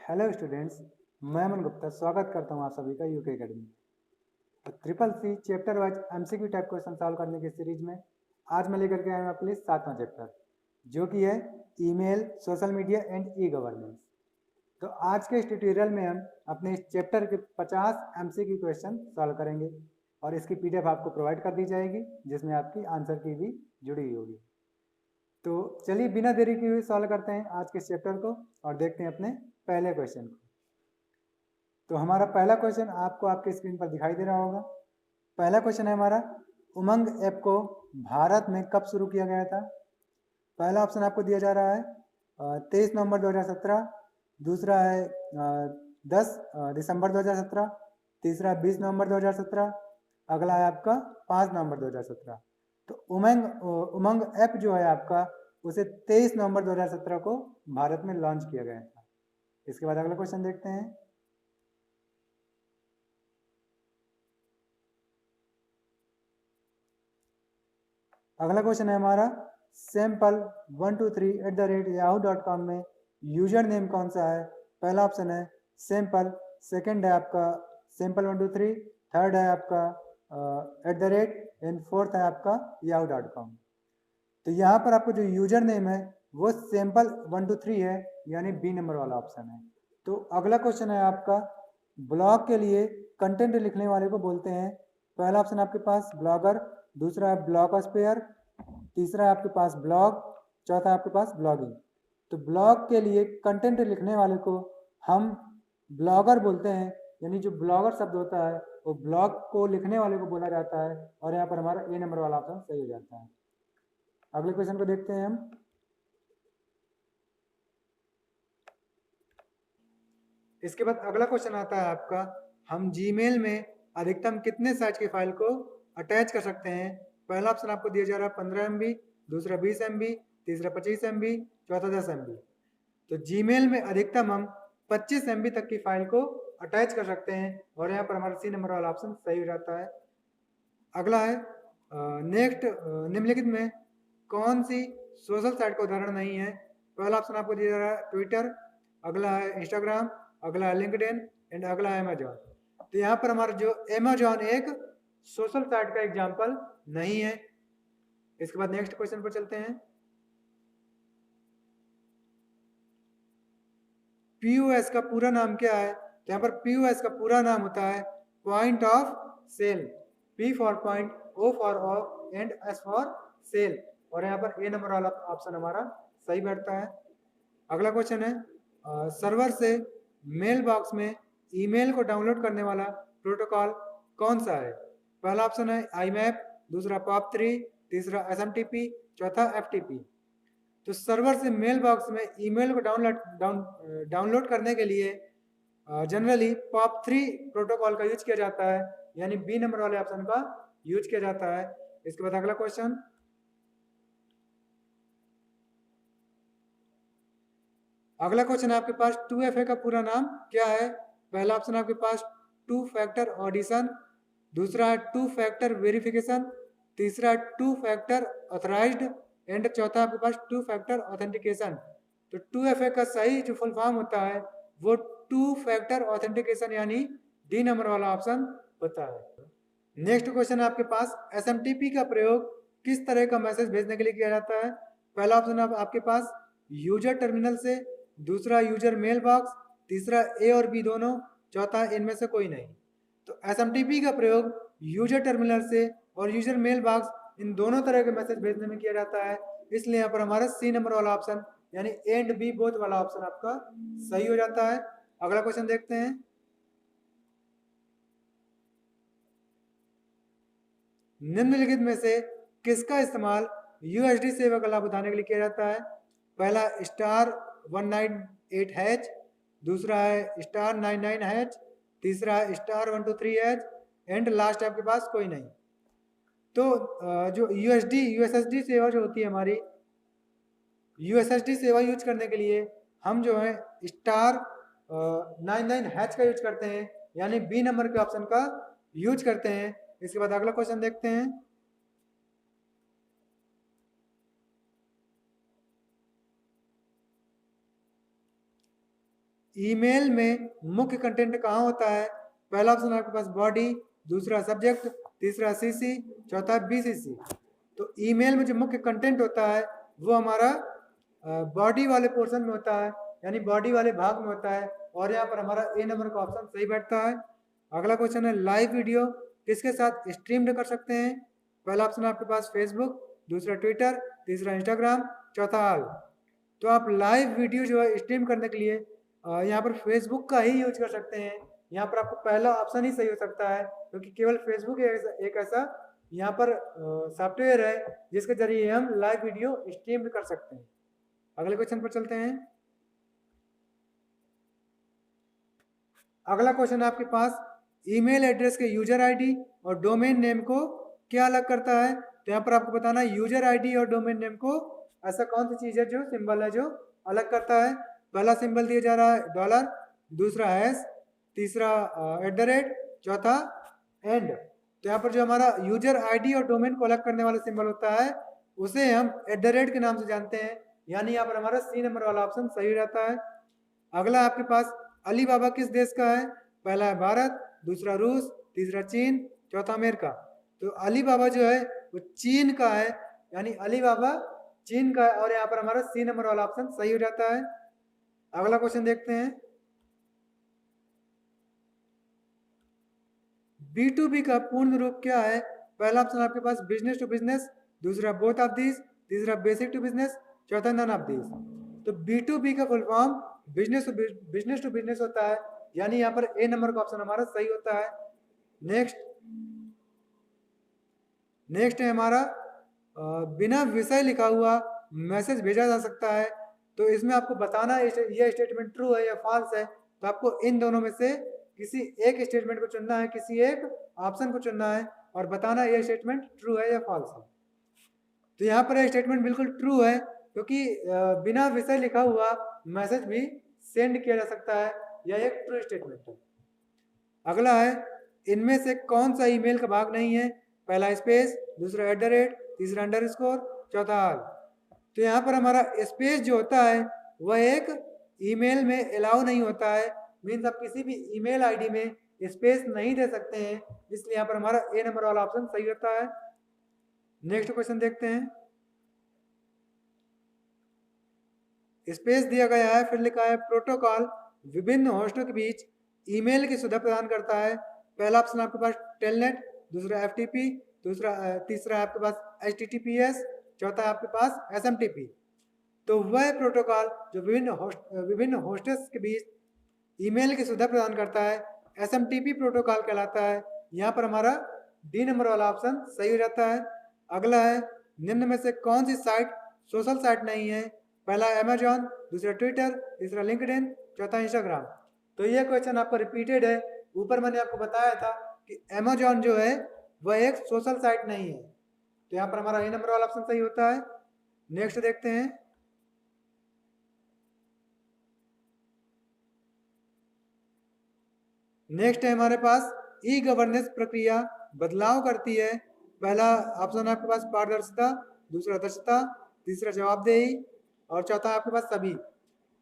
Hello students, मैं अमन गुप्ता स्वागत करता हूं आप सभी का यूके अकेडमी। तो triple C chapter wise MCQ type question solve करने की सीरीज में आज मैं लेकर के आया हूं आपके लिए 7वां चैप्टर, जो कि है email, social media and e governance. तो आज के इस ट्यूटोरियल में हम अपने इस चैप्टर के 50 एमसीक्यू क्वेश्चन सॉल्व करेंगे और इसकी पीडीएफ आपको प्रोवाइड कर दी जाएगी, जिसमें आपकी आंसर की भी जुड़ी हुई होगी। तो चलिए बिना देरी किए हुए सॉल्व करते हैं आज के इस चैप्टर को और देखते हैं अपने पहले क्वेश्चन को। तो हमारा पहला क्वेश्चन आपको आपके स्क्रीन पर दिखाई दे रहा होगा। पहला क्वेश्चन है हमारा, उमंग ऐप को भारत में कब शुरू किया गया था? पहला ऑप्शन आपको दिया जा रहा है 23 नवंबर 2017, दूसरा है 10 दिसंबर 2017, तीसरा 20 नवंबर 2017, अगला है आपका 5 नवंबर 2017। तो उमंग ऐप जो है आपका, उसे 23 नवंबर 2017 को भारत में लॉन्च किया गया था। इसके बाद अगला क्वेश्चन देखते हैं। अगला क्वेश्चन है हमारा, sample123@yahoo.com में यूजर नेम कौन सा है? पहला ऑप्शन है सैम्पल, सेकंड है आपका sample123, थर्ड है आपका @ एंड फोर्थ है आपका yahoo.com। तो यहाँ पर आपको जो यूजर नेम है वो sample123 है, यानी बी नंबर वाला ऑप्शन है। तो अगला क्वेश्चन है आपका, ब्लॉग के लिए कंटेंट लिखने वाले को बोलते हैं। पहला ऑप्शन आपके पास ब्लॉगर, दूसरा है ब्लॉगस्फेयर, तीसरा है आपके पास ब्लॉग, चौथा है आपके पास ब्लॉगिंग। तो ब्लॉग के लिए कंटेंट लिखने वाले को हम ब्लॉगर बोलते हैं, यानी जो ब्लॉगर शब्द होता है वो ब्लॉग को लिखने वाले को बोला जाता है, और यहाँ पर हमारा ए नंबर वाला ऑप्शन सही हो जाता है। अगले क्वेश्चन को देखते हैं हम। इसके बाद अगला क्वेश्चन आता है आपका, हम जीमेल में अधिकतम कितने साइज की फाइल को अटैच कर सकते हैं? पहला ऑप्शन आपको दिया जा रहा है 15 MB, दूसरा 20 MB, तीसरा 25 MB, चौथा 10 MB। तो जीमेल में अधिकतम हम 25 MB तक की फाइल को अटैच कर सकते हैं, और यहाँ पर हमारा सी नंबर वाला ऑप्शन सही हो जाता है। अगला है नेक्स्ट, निम्नलिखित में कौन सी सोशल साइट का उदाहरण नहीं है? पहला ऑप्शन आपको दिया जा रहा है ट्विटर, अगला है इंस्टाग्राम, अगला है लिंक्डइन एंड अगला है अमेजॉन। तो यहाँ पर हमारा जो अमेजॉन एक सोशल साइट का एग्जाम्पल नहीं है। इसके बाद नेक्स्ट क्वेश्चन पर चलते हैं। पीओएस का पूरा नाम क्या है? तो यहाँ पर पीओएस का पूरा नाम होता है point of sale. P for point, O for of and S for sale, और यहाँ पर ए नंबर वाला ऑप्शन हमारा सही बैठता है। अगला क्वेश्चन है, सर्वर से मेल बॉक्स में ईमेल को डाउनलोड करने वाला प्रोटोकॉल कौन सा है? पहला ऑप्शन है IMAP, दूसरा POP3, तीसरा SMTP, चौथा FTP। तो सर्वर से मेल बॉक्स में ईमेल को डाउनलोड करने के लिए जनरली POP3 प्रोटोकॉल का यूज किया जाता है, यानी बी नंबर वाले ऑप्शन का यूज किया जाता है। इसके बाद अगला क्वेश्चन, अगला क्वेश्चन आपके पास 2FA का पूरा नाम क्या है? पहला ऑप्शन आपके पास 2 फैक्टर ऑडिशन, दूसरा है 2 फैक्टर वेरिफिकेशन, तीसरा है 2 फैक्टर ऑथराइज्ड एंड चौथा आपके पास 2 फैक्टर ऑथेंटिकेशन। तो 2FA का सही जो फुल फॉर्म होता है वो 2 फैक्टर ऑथेंटिकेशन, यानी डी नंबर वाला ऑप्शन होता है। नेक्स्ट क्वेश्चन आपके पास, SMTP का प्रयोग किस तरह का मैसेज भेजने के लिए किया जाता है? पहला ऑप्शन आपके पास यूजर टर्मिनल से, दूसरा यूजर मेल बॉक्स, तीसरा ए और बी दोनों, चौथा इनमें से कोई नहीं। तो SMTP का प्रयोग यूजर टर्मिनल से और यूजर मेल बॉक्स इन दोनों तरह के मैसेज भेजने में किया जाता है, इसलिए यहाँ पर हमारा सी नंबर वाला ऑप्शन यानी ए एंड बी बोथ वाला ऑप्शन आपका सही हो जाता है। अगला क्वेश्चन देखते हैं। निम्नलिखित में से किसका इस्तेमाल USD सेवा का लाभ उठाने के लिए किया जाता है? पहला *198#, दूसरा है *99#, तीसरा है *123#, एंड लास्ट आपके पास कोई नहीं। तो जो USSD सेवा जो होती है हमारी, USSD सेवा यूज करने के लिए हम जो है *99# का यूज करते हैं, यानी बी नंबर के ऑप्शन का यूज करते हैं। इसके बाद अगला क्वेश्चन देखते हैं। ईमेल में मुख्य कंटेंट कहाँ होता है? पहला ऑप्शन आपके पास बॉडी, दूसरा सब्जेक्ट, तीसरा सीसी, चौथा बीसीसी। तो ईमेल में जो मुख्य कंटेंट होता है वो हमारा बॉडी वाले पोर्शन में होता है, यानी बॉडी वाले भाग में होता है, और यहाँ पर हमारा ए नंबर का ऑप्शन सही बैठता है। अगला क्वेश्चन है लाइव वीडियो किसके साथ स्ट्रीम्ड कर सकते हैं? पहला ऑप्शन आपके पास फेसबुक, दूसरा ट्विटर, तीसरा इंस्टाग्राम, चौथा ऑल। तो आप लाइव वीडियो जो है स्ट्रीम करने के लिए यहाँ पर फेसबुक का ही यूज कर सकते हैं। यहाँ पर आपको पहला ऑप्शन ही सही हो सकता है, क्योंकि केवल फेसबुक एक ऐसा यहाँ पर सॉफ्टवेयर है जिसके जरिए हम लाइव वीडियो स्ट्रीम कर सकते हैं। अगले क्वेश्चन पर चलते हैं। अगला क्वेश्चन है आपके पास ईमेल एड्रेस के यूजर आईडी और डोमेन नेम को क्या अलग करता है? तो यहाँ पर आपको बताना है यूजर आईडी और डोमेन नेम को ऐसा कौन सी चीज है जो सिंबल है जो अलग करता है। पहला सिंबल दिया जा रहा है डॉलर, दूसरा हैश, तीसरा @, चौथा एंड। तो यहाँ पर जो हमारा यूजर आईडी और डोमेन को अलग करने वाला सिंबल होता है उसे हम @ के नाम से जानते हैं, यानी यहाँ पर हमारा सी नंबर वाला ऑप्शन सही रहता है। अगला आपके पास अलीबाबा किस देश का है? पहला है भारत, दूसरा रूस, तीसरा चीन, चौथा अमेरिका। तो अलीबाबा जो है वो चीन का है, यानी अलीबाबा चीन का है, और यहाँ पर हमारा सी नंबर वाला ऑप्शन सही हो जाता है। अगला क्वेश्चन देखते हैं। B2B का पूर्ण रूप क्या है? पहला ऑप्शन आपके पास बिजनेस टू बिजनेस, दूसरा बोथ ऑफ दीज, तीसरा बेसिक टू बिजनेस, चौथा नन ऑफ दीज। तो B2B का full form business to business होता है, यानी यहाँ पर ए नंबर का ऑप्शन हमारा सही होता है। नेक्स्ट है हमारा बिना विषय लिखा हुआ मैसेज भेजा जा सकता है। तो इसमें आपको बताना है यह स्टेटमेंट ट्रू है या फॉल्स है। तो आपको इन दोनों में से किसी एक स्टेटमेंट को चुनना है, किसी एक ऑप्शन को चुनना है और बताना है यह स्टेटमेंट ट्रू है या फॉल्स है। तो यहाँ पर यह स्टेटमेंट बिल्कुल ट्रू है, क्योंकि बिना विषय लिखा हुआ मैसेज भी सेंड किया जा सकता है, यह एक ट्रू स्टेटमेंट है। अगला है इनमें से कौन सा ईमेल का भाग नहीं है? पहला स्पेस, दूसरा @, तीसरा अंडरस्कोर, चौथा ऑल। तो यहाँ पर हमारा स्पेस जो होता है वह एक ईमेल में अलाउ नहीं होता है, मीन्स आप किसी भी ईमेल आईडी में स्पेस नहीं दे सकते हैं, इसलिए यहाँ पर हमारा ए नंबर वाला ऑप्शन सही होता है। नेक्स्ट क्वेश्चन देखते हैं। स्पेस दिया गया है, फिर लिखा है प्रोटोकॉल विभिन्न होस्टों के बीच ईमेल की सुविधा प्रदान करता है। पहला ऑप्शन आपके पास टेलनेट, दूसरा FTP, तीसरा आपके पास HTTPS, चौथा आपके पास SMTP। तो वह प्रोटोकॉल जो विभिन्न होस्टेस के बीच ईमेल की सुविधा प्रदान करता है SMTP प्रोटोकॉल कहलाता है। यहाँ पर हमारा डी नंबर वाला ऑप्शन सही हो जाता है। अगला है निम्न में से कौन सी साइट सोशल साइट नहीं है? पहला अमेजॉन, दूसरा ट्विटर, तीसरा लिंक्डइन, चौथा इंस्टाग्राम। तो ये क्वेश्चन आपका रिपीटेड है। ऊपर मैंने आपको बताया था कि अमेजॉन जो है वह एक सोशल साइट नहीं है, तो यहाँ पर हमारा ए नंबर वाला ऑप्शन सही होता है। नेक्स्ट देखते हैं। नेक्स्ट है हमारे पास ई गवर्नेंस प्रक्रिया बदलाव करती है। पहला ऑप्शन आपके पास पारदर्शिता, दूसरा दक्षता, तीसरा जवाबदेही और चौथा आपके पास सभी।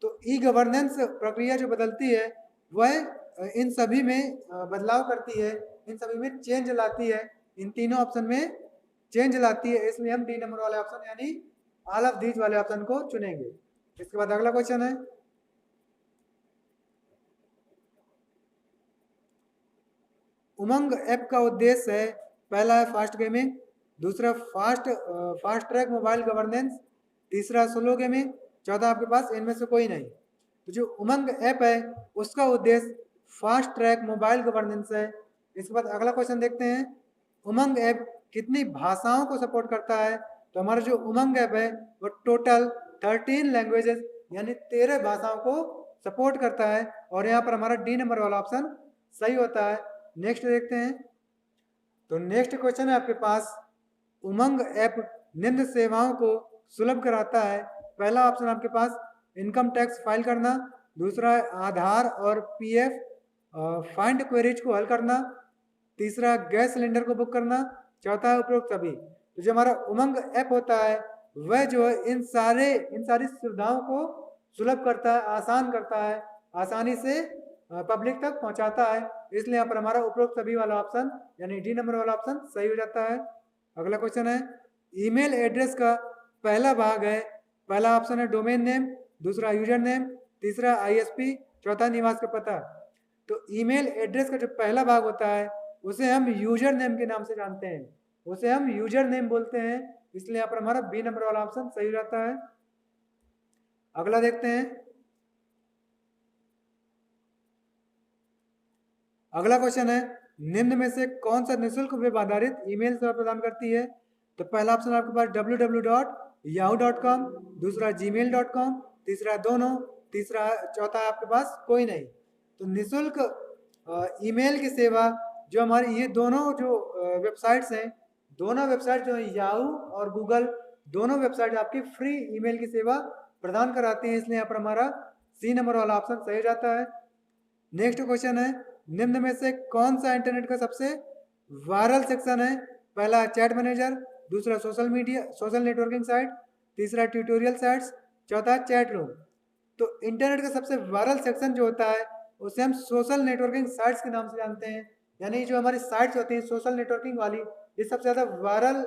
तो ई गवर्नेंस प्रक्रिया जो बदलती है वह इन सभी में बदलाव करती है, इन सभी में चेंज लाती है, इन तीनों ऑप्शन में चेंज लाती है, इसलिए हम डी नंबर वाले ऑप्शन यानी ऑल ऑफ दीज वाले ऑप्शन को चुनेंगे। इसके बाद अगला क्वेश्चन है उमंग ऐप का उद्देश्य है। पहला है फास्ट गेमिंग, दूसरा फास्ट ट्रैक मोबाइल गवर्नेंस, तीसरा स्लो गेमिंग, चौथा आपके पास इनमें से कोई नहीं। तो जो उमंग ऐप है उसका उद्देश्य फास्ट ट्रैक मोबाइल गवर्नेंस है। इसके बाद अगला क्वेश्चन देखते हैं उमंग ऐप कितनी भाषाओं को सपोर्ट करता है? तो हमारा जो उमंग ऐप है वो टोटल 13 लैंग्वेजेस यानी 13 भाषाओं को सपोर्ट करता है, और यहाँ पर हमारा डी नंबर वाला ऑप्शन सही होता है। नेक्स्ट देखते हैं। तो नेक्स्ट क्वेश्चन है आपके पास उमंग ऐप निम्न सेवाओं को सुलभ कराता है। पहला ऑप्शन आपके पास इनकम टैक्स फाइल करना, दूसरा आधार और PF फाइंड क्वेरीज को हल करना, तीसरा गैस सिलेंडर को बुक करना, चौथा उपरोक्त सभी। तो जो हमारा उमंग ऐप होता है वह जो है इन सारी सुविधाओं को सुलभ करता है, आसान करता है, आसानी से पब्लिक तक पहुंचाता है, इसलिए यहाँ पर हमारा उपरोक्त सभी वाला ऑप्शन यानी डी नंबर वाला ऑप्शन सही हो जाता है। अगला क्वेश्चन है ईमेल एड्रेस का पहला भाग है, पहला ऑप्शन है डोमेन नेम, दूसरा यूजर नेम, तीसरा आईएसपी, चौथा निवास का पता। तो ईमेल एड्रेस का जो पहला भाग होता है उसे हम यूजर नेम के नाम से जानते हैं, उसे हम यूजर नेम बोलते हैं, इसलिए यहाँ पर हमारा बी नंबर वाला ऑप्शन सही हो जाता है। अगला देखते हैं, अगला क्वेश्चन है निम्न में से कौन सा निःशुल्क वेब आधारित ईमेल सेवा प्रदान करती है। तो पहला ऑप्शन आपके पास www.yahoo.com, दूसरा gmail.com, तीसरा दोनों, तीसरा चौथा आपके पास कोई नहीं। तो निःशुल्क ईमेल की सेवा जो हमारी ये दोनों जो वेबसाइट्स हैं, दोनों वेबसाइट जो है याहू और गूगल, दोनों वेबसाइट आपकी फ्री ईमेल की सेवा प्रदान कराती हैं, इसलिए यहाँ पर हमारा सी नंबर वाला ऑप्शन सही जाता है। नेक्स्ट क्वेश्चन है निम्न में से कौन सा इंटरनेट का सबसे वायरल सेक्शन है। पहला चैट मैनेजर, दूसरा सोशल नेटवर्किंग साइट, तीसरा ट्यूटोरियल साइट्स, चौथा चैट रूम। तो इंटरनेट का सबसे वायरल सेक्शन जो होता है उसे हम सोशल नेटवर्किंग साइट्स के नाम से जानते हैं, यानी जो हमारी साइट्स होती हैं सोशल नेटवर्किंग वाली, ये सबसे ज़्यादा वायरल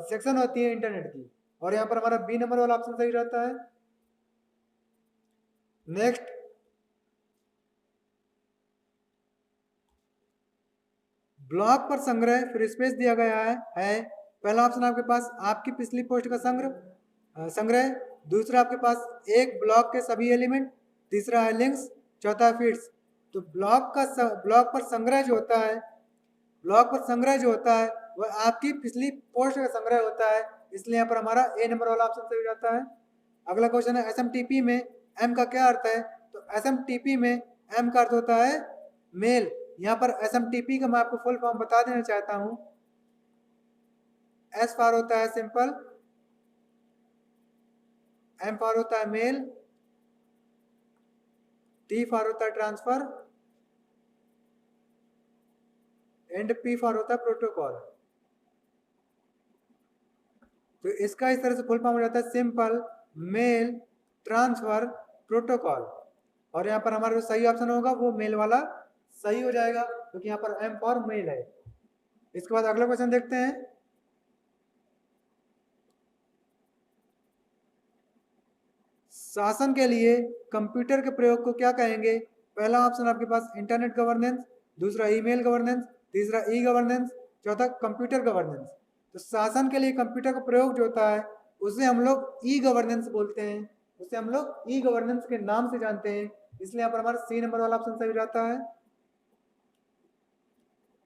सेक्शन होती है इंटरनेट की, और यहाँ पर हमारा बी नंबर वाला ऑप्शन सही रहता है। नेक्स्ट, ब्लॉग पर संग्रह फिर स्पेस दिया गया है। पहला ऑप्शन आपके पास आपकी पिछली पोस्ट का संग्रह, दूसरा आपके पास एक ब्लॉग के सभी एलिमेंट, तीसरा है लिंक्स, चौथा है फीड्स। तो ब्लॉग पर संग्रह जो होता है, ब्लॉग पर संग्रह जो होता है वह आपकी पिछली पोस्ट का संग्रह होता है, इसलिए यहाँ पर हमारा ए नंबर वाला ऑप्शन सही जाता है। अगला क्वेश्चन है एसएमटीपी में एम का क्या अर्थ है। तो एसएमटीपी में एम का अर्थ होता है मेल। यहाँ पर एसएमटीपी का मैं आपको फुल फॉर्म बता देना चाहता हूँ। एस फॉर होता है सिंपल, एम फॉर होता है मेल, टी फॉर होता है ट्रांसफर, एंड पी फॉर होता है प्रोटोकॉल। तो इसका इस तरह से फुल फॉर्म हो जाता है सिंपल मेल ट्रांसफर प्रोटोकॉल, और यहाँ पर हमारा जो सही ऑप्शन होगा वो मेल वाला सही हो जाएगा, क्योंकि यहाँ पर एम फॉर मेल है। इसके बाद अगला क्वेश्चन देखते हैं, शासन के लिए कंप्यूटर के प्रयोग को क्या कहेंगे। पहला ऑप्शन आपके पास इंटरनेट गवर्नेंस, दूसरा ईमेल गवर्नेंस, तीसरा ई गवर्नेंस, चौथा कंप्यूटर गवर्नेंस। तो शासन के लिए कंप्यूटर का प्रयोग जो होता है उसे हम लोग ई गवर्नेंस बोलते हैं, उसे हम लोग ई गवर्नेंस के नाम से जानते हैं, इसलिए यहाँ पर हमारा सी नंबर वाला ऑप्शन सही जाता है।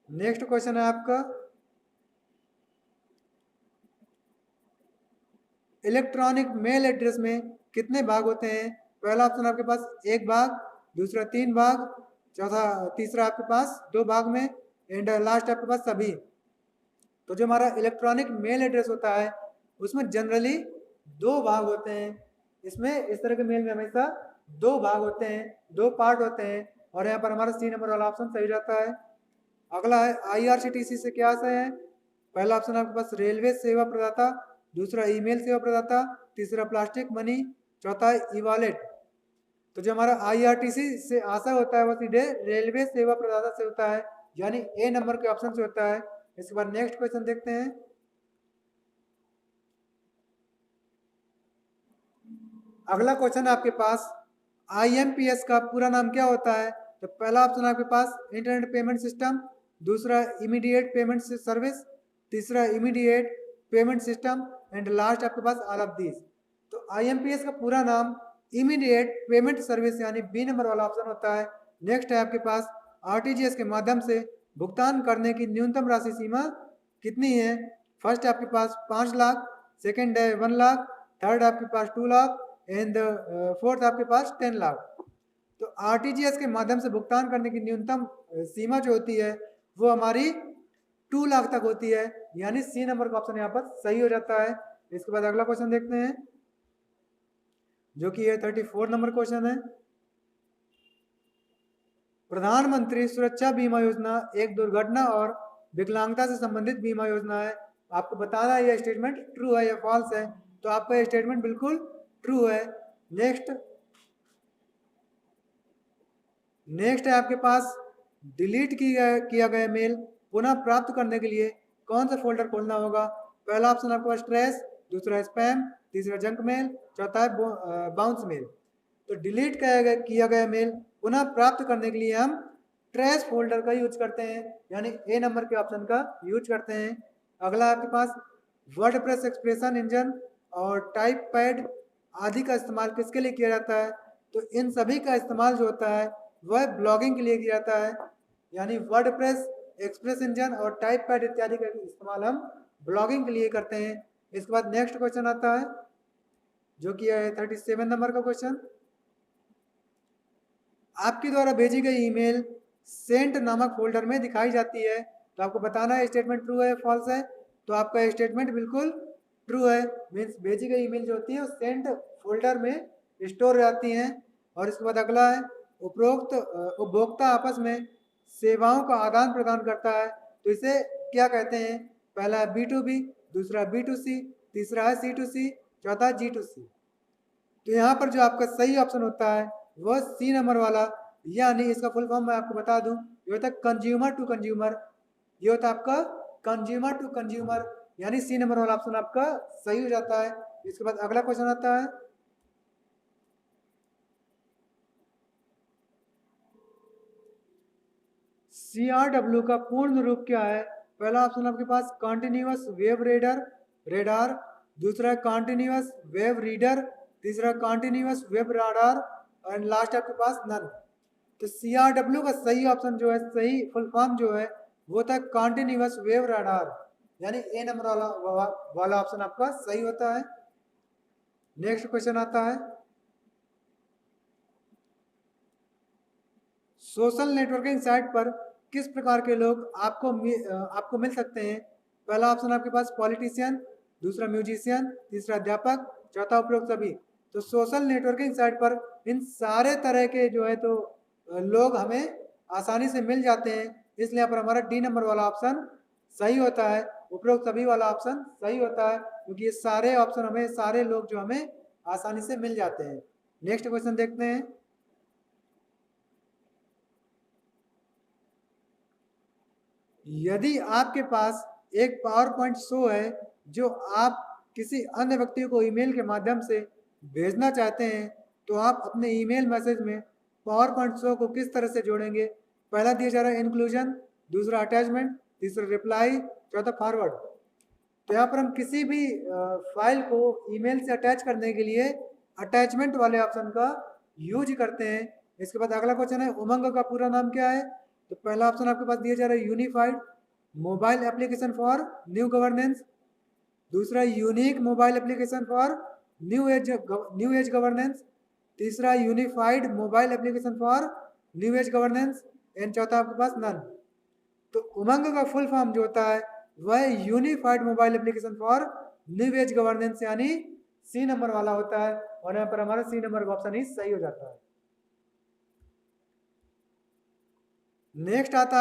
नेक्स्ट क्वेश्चन है आपका, इलेक्ट्रॉनिक मेल एड्रेस में कितने भाग होते हैं। पहला ऑप्शन आपके पास एक भाग, दूसरा 3 भाग, चौथा तीसरा आपके पास 2 भाग में, एंड लास्ट आपके पास सभी। तो जो हमारा इलेक्ट्रॉनिक मेल एड्रेस होता है उसमें जनरली 2 भाग होते हैं, इसमें इस तरह के मेल में हमेशा 2 भाग होते हैं, 2 पार्ट होते हैं, और यहाँ पर हमारा सी नंबर वाला ऑप्शन सही जाता है। अगला है आईआरसीटीसी से क्या आशय है। पहला ऑप्शन आपके पास रेलवे सेवा प्रदाता, दूसरा ईमेल सेवा प्रदाता, तीसरा प्लास्टिक मनी, चौथा ई वॉलेट। तो जो हमारा आईआरटीसी से आशय होता है वो सीधे रेलवे सेवा प्रदाता से होता है, यानी ए नंबर के ऑप्शन से होता है। इसके बाद नेक्स्ट क्वेश्चन देखते हैं, अगला क्वेश्चन आपके पास आईएमपीएस का पूरा नाम क्या होता है। तो पहला ऑप्शन आपके पास इंटरनेट पेमेंट सिस्टम, दूसरा इमीडिएट पेमेंट सर्विस, तीसरा immediate payment system, and last आपके पास ऑल ऑफ दिस। तो आईएमपीएस का पूरा नाम इमीडिएट पेमेंट सर्विस यानी बी नंबर वाला ऑप्शन होता है। नेक्स्ट है आपके पास आरटीजीएस के माध्यम से भुगतान करने की न्यूनतम राशि सीमा कितनी है। फर्स्ट आपके पास 5 लाख, सेकेंड है 1 लाख, थर्ड आपके पास 2 लाख, एंड फोर्थ आपके पास 10 लाख। तो आरटीजीएस के माध्यम से भुगतान करने की न्यूनतम सीमा जो होती है वो हमारी 2 लाख तक होती है, यानी सी नंबर का ऑप्शन यहाँ पर सही हो जाता है। इसके बाद अगला क्वेश्चन देखते हैं जो कि है 34 नंबर क्वेश्चन है, प्रधानमंत्री सुरक्षा बीमा योजना एक दुर्घटना और विकलांगता से संबंधित बीमा योजना है। आपको बताना है यह स्टेटमेंट ट्रू है या फॉल्स है। तो आपका यह स्टेटमेंट बिल्कुल ट्रू है। नेक्स्ट, नेक्स्ट है आपके पास डिलीट किया गया मेल पुनः प्राप्त करने के लिए कौन सा फोल्डर खोलना होगा। पहला ऑप्शन आपके पास ट्रेश, दूसरा स्पैम, तीसरा जंक मेल, चौथा है बाउंस मेल। तो डिलीट किया गया मेल पुनः प्राप्त करने के लिए हम ट्रेश फोल्डर का यूज करते हैं, यानी ए नंबर के ऑप्शन का यूज करते हैं। अगला आपके पास वर्डप्रेस एक्सप्रेशन इंजन और टाइप पैड आदि का इस्तेमाल किसके लिए किया जाता है। तो इन सभी का इस्तेमाल जो होता है वह ब्लॉगिंग के लिए किया जाता है, यानी वर्डप्रेस, एक्सप्रेस इंजन और टाइप पैड इत्यादि का इस्तेमाल हम ब्लॉगिंग के लिए करते हैं। इसके बाद नेक्स्ट क्वेश्चन आता है जो कि है 37 नंबर का क्वेश्चन। आपके द्वारा भेजी गई ईमेल सेंट नामक फोल्डर में दिखाई जाती है, तो आपको बताना है स्टेटमेंट ट्रू है फॉल्स है। तो आपका स्टेटमेंट बिल्कुल ट्रू है, मीन्स भेजी गई ईमेल जो होती है वो सेंट फोल्डर में स्टोर रहती हैं। और इसके बाद अगला है उपरोक्त उपभोक्ता आपस में सेवाओं का आदान प्रदान करता है, तो इसे क्या कहते हैं। पहला है B2B, दूसरा B2C, तीसरा है C2C, चौथा G2C। तो यहाँ पर जो आपका सही ऑप्शन होता है वह सी नंबर वाला, यानी इसका फुल फॉर्म मैं आपको बता दूं, ये होता है कंज्यूमर टू कंज्यूमर। ये होता है आपका कंज्यूमर टू कंज्यूमर, यानी सी नंबर वाला ऑप्शन आपका सही हो जाता है। इसके बाद अगला क्वेश्चन आता है CRW का पूर्ण रूप क्या है। पहला ऑप्शन आपके पास कॉन्टिन्यूअस वेव रेडार, दूसरा कॉन्टिन्यूअस वेव रीडर, तीसरा कॉन्टिन्यूअस वेब राडार और लास्ट आपके पास नन। तो CRW का सही ऑप्शन जो है, सही फुल फॉर्म जो है वो था कॉन्टिन्यूअस वेव राडार, यानी ए नंबर वाला ऑप्शन आपका सही होता है। नेक्स्ट क्वेश्चन आता है सोशल नेटवर्किंग साइट पर किस प्रकार के लोग आपको मिल सकते हैं। पहला ऑप्शन आपके पास पॉलिटिशियन, दूसरा म्यूजिशियन, तीसरा अध्यापक, चौथा उपरोक्त सभी। तो सोशल नेटवर्किंग साइट पर इन सारे तरह के जो है तो लोग हमें आसानी से मिल जाते हैं, इसलिए यहाँ पर हमारा डी नंबर वाला ऑप्शन सही होता है, उपरोक्त सभी वाला ऑप्शन सही होता है, क्योंकि ये सारे ऑप्शन हमें, सारे लोग जो हमें आसानी से मिल जाते हैं। नेक्स्ट क्वेश्चन देखते हैं। यदि आपके पास एक पावर पॉइंट शो है जो आप किसी अन्य व्यक्ति को ईमेल के माध्यम से भेजना चाहते हैं, तो आप अपने ईमेल मैसेज में पावर पॉइंट शो को किस तरह से जोड़ेंगे। पहला दिया जा रहा है इंक्लूजन, दूसरा अटैचमेंट, तीसरा रिप्लाई, चौथा फॉरवर्ड। तो यहाँ पर हम किसी भी फाइल को ईमेल से अटैच करने के लिए अटैचमेंट वाले ऑप्शन का यूज करते हैं। इसके बाद अगला क्वेश्चन है उमंग का पूरा नाम क्या है। तो पहला ऑप्शन आपके पास दिया जा रहा है unified mobile application for new governance, दूसरा unique mobile application for new age governance, तीसरा unified mobile application for new age governance and चौथा आपके पास नन। तो उमंग का फुल फॉर्म जो होता है वह unified mobile application for new age governance, यानी सी नंबर वाला होता है, और यहाँ पर हमारा सी नंबर का ऑप्शन ही सही हो जाता है। नेक्स्ट आता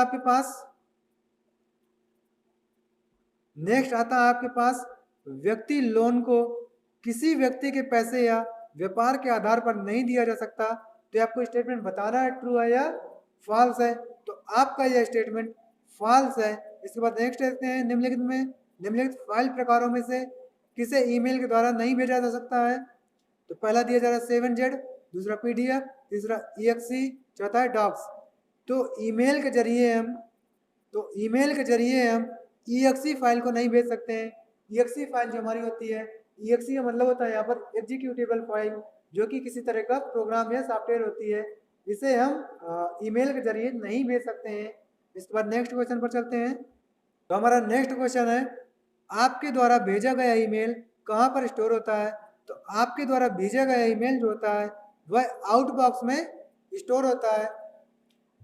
है आपके पास व्यक्ति लोन को किसी व्यक्ति के पैसे या व्यापार के आधार पर नहीं दिया जा सकता, तो आपको स्टेटमेंट बताना है ट्रू है या फॉल्स है। तो आपका यह स्टेटमेंट फॉल्स है। इसके बाद नेक्स्ट देखते हैं निम्नलिखित फाइल प्रकारों में से किसे ईमेल के द्वारा नहीं भेजा जा सकता है। तो पहला दिया जा रहा है 7Z, दूसरा PDF, तीसरा EXE, चौथा है डॉक्स। तो ईमेल के जरिए हम EXE फाइल को नहीं भेज सकते हैं। EXE फाइल जो हमारी होती है, EXE का मतलब होता है यहाँ पर एग्जीक्यूटेबल फाइल, जो कि किसी तरह का प्रोग्राम या सॉफ्टवेयर होती है, इसे हम ईमेल के जरिए नहीं भेज सकते हैं। इसके बाद नेक्स्ट क्वेश्चन पर चलते हैं। तो हमारा नेक्स्ट क्वेश्चन है आपके द्वारा भेजा गया ईमेल कहाँ पर स्टोर होता है। तो आपके द्वारा भेजा गया ईमेल जो होता है वह आउटबॉक्स में स्टोर होता है।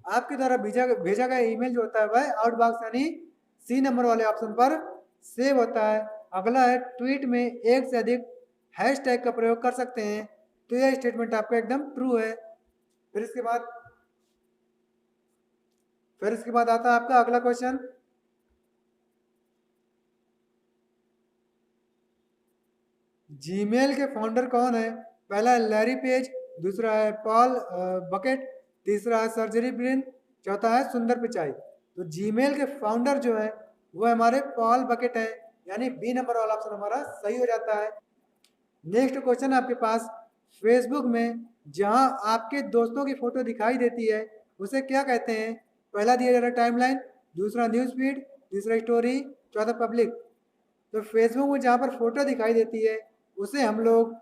आपके द्वारा भेजा गया ईमेल जो होता है वह आउटबॉक्स यानी सी नंबर वाले ऑप्शन पर सेव होता है। अगला है ट्वीट में एक से अधिक हैशटैग का प्रयोग कर सकते हैं, तो यह स्टेटमेंट आपका एकदम ट्रू है। फिर इसके बाद आता है आपका अगला क्वेश्चन। जीमेल के फाउंडर कौन है। पहला है लैरी पेज, दूसरा है पॉल बकेट, तीसरा है सर्जरी ब्रेन, चौथा है सुंदर पिचाई। तो जीमेल के फाउंडर जो है वो हमारे पॉल बकेट है, यानी बी नंबर वाला ऑप्शन हमारा सही हो जाता है। नेक्स्ट क्वेश्चन आपके पास, फेसबुक में जहां आपके दोस्तों की फोटो दिखाई देती है उसे क्या कहते हैं? पहला दिया जा रहा है टाइमलाइन, दूसरा न्यूज फीड, तीसरा स्टोरी, चौथा पब्लिक। तो फेसबुक में जहां पर फोटो दिखाई देती है उसे हम लोग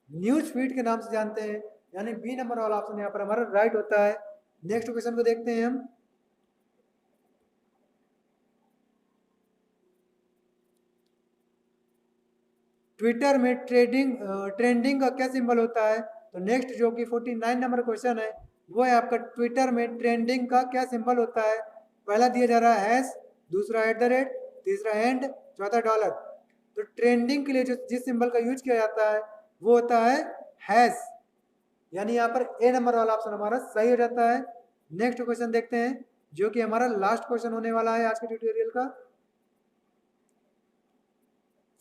न्यूज फीड के नाम से जानते हैं, यानी बी नंबर वाला ऑप्शन यहाँ पर हमारा राइट होता है। नेक्स्ट क्वेश्चन को देखते हैं हम। ट्विटर में ट्रेंडिंग का क्या सिंबल होता है? तो नेक्स्ट जो कि 49 नंबर क्वेश्चन है वो है आपका, ट्विटर में ट्रेंडिंग का क्या सिंबल होता है? पहला दिया जा रहा है हैश, दूसरा @ तीसरा एंड, चौथा डॉलर। तो ट्रेंडिंग के लिए जो जिस सिंबल का यूज किया जाता है वो होता है हैश, यानी यहाँ पर ए नंबर वाला ऑप्शन हमारा सही हो जाता है। नेक्स्ट क्वेश्चन देखते हैं जो कि हमारा लास्ट क्वेश्चन होने वाला है आज के ट्यूटोरियल का।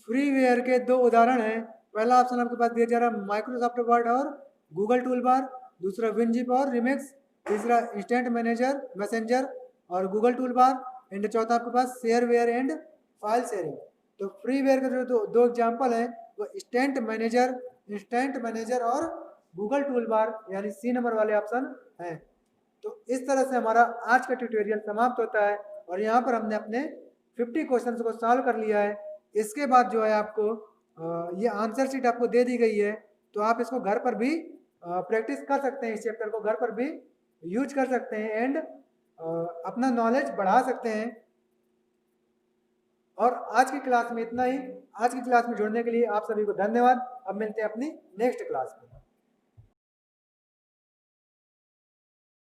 फ्रीवेयर के दो उदाहरण हैं। पहला ऑप्शन आपके पास दिया जा रहा है माइक्रोसॉफ्ट वर्ड और गूगल टूल बार, दूसरा विनजिप और रिमिक्स, तीसरा इंस्टेंट मैसेंजर और गूगल टूल बार, एंड चौथा आपके पास शेयरवेयर एंड फाइल शेयरिंग। तो फ्रीवेयर के जो दो एग्जाम्पल हैं वो इंस्टेंट मैनेजर और गूगल टूल बार, यानी सी नंबर वाले ऑप्शन हैं। तो इस तरह से हमारा आज का ट्यूटोरियल समाप्त होता है और यहाँ पर हमने अपने 50 क्वेश्चंस को सॉल्व कर लिया है। इसके बाद जो है आपको ये आंसर शीट आपको दे दी गई है, तो आप इसको घर पर भी प्रैक्टिस कर सकते हैं, इस चैप्टर को घर पर भी यूज कर सकते हैं एंड अपना नॉलेज बढ़ा सकते हैं। और आज की क्लास में इतना ही। आज की क्लास में जुड़ने के लिए आप सभी को धन्यवाद। अब मिलते हैं अपनी नेक्स्ट क्लास में।